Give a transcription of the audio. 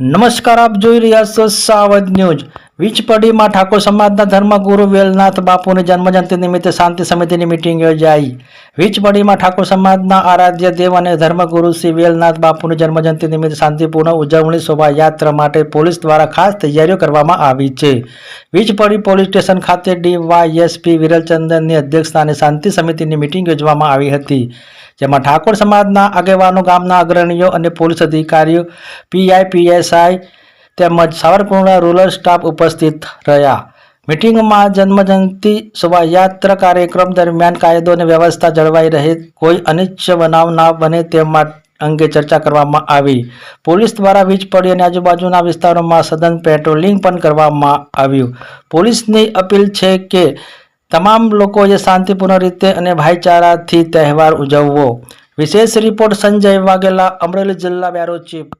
નમસ્કાર, આપ જોઈ રહ્યા છો સાવધ ન્યૂઝ। વીજપડીમાં ઠાકોર સમાજના ધર્મગુરુ વેલનાથ બાપુની જન્મજયંતિ નિમિત્તે શાંતિ સમિતિની મીટિંગ યોજાઈ। વીજપડીમાં ઠાકોર સમાજના આરાધ્ય દેવ અને ધર્મગુરુ શ્રી વેલનાથ બાપુની જન્મજયંતિ નિમિત્તે શાંતિપૂર્ણ ઉજવણી શોભાયાત્રા માટે પોલીસ દ્વારા ખાસ તૈયારીઓ કરવામાં આવી છે। વીજપડી પોલીસ સ્ટેશન ખાતે ડીવાયએસપી વિરલચંદનની અધ્યક્ષસ્થાને શાંતિ સમિતિની મીટિંગ યોજવામાં આવી હતી, જેમાં ઠાકોર સમાજના આગેવાનો, ગામના અગ્રણીઓ અને પોલીસ અધિકારીઓ, પીઆઈ, પીએસઆઈ તેમજ સાવરકુંડલા રૂરલ સ્ટાફ ઉપસ્થિત રહ્યા। મીટિંગમાં જન્મજયંતિ શોભાયાત્રા કાર્યક્રમ દરમિયાન કાયદો અને વ્યવસ્થા જળવાઈ રહે, કોઈ અનિચ્છનીય બનાવ ના બને તે અંગે ચર્ચા કરવામાં આવી। પોલીસ દ્વારા વીજપડી અને આજુબાજુના વિસ્તારોમાં સઘન પેટ્રોલિંગ પણ કરવામાં આવ્યું। પોલીસની અપીલ છે કે તમામ લોકોએ શાંતિપૂર્ણ રીતે અને ભાઈચારાથી તહેવાર ઉજવવો। વિશેષ રિપોર્ટ સંજય વાઘેલા, અમરેલી જિલ્લા બ્યુરો ચીફ।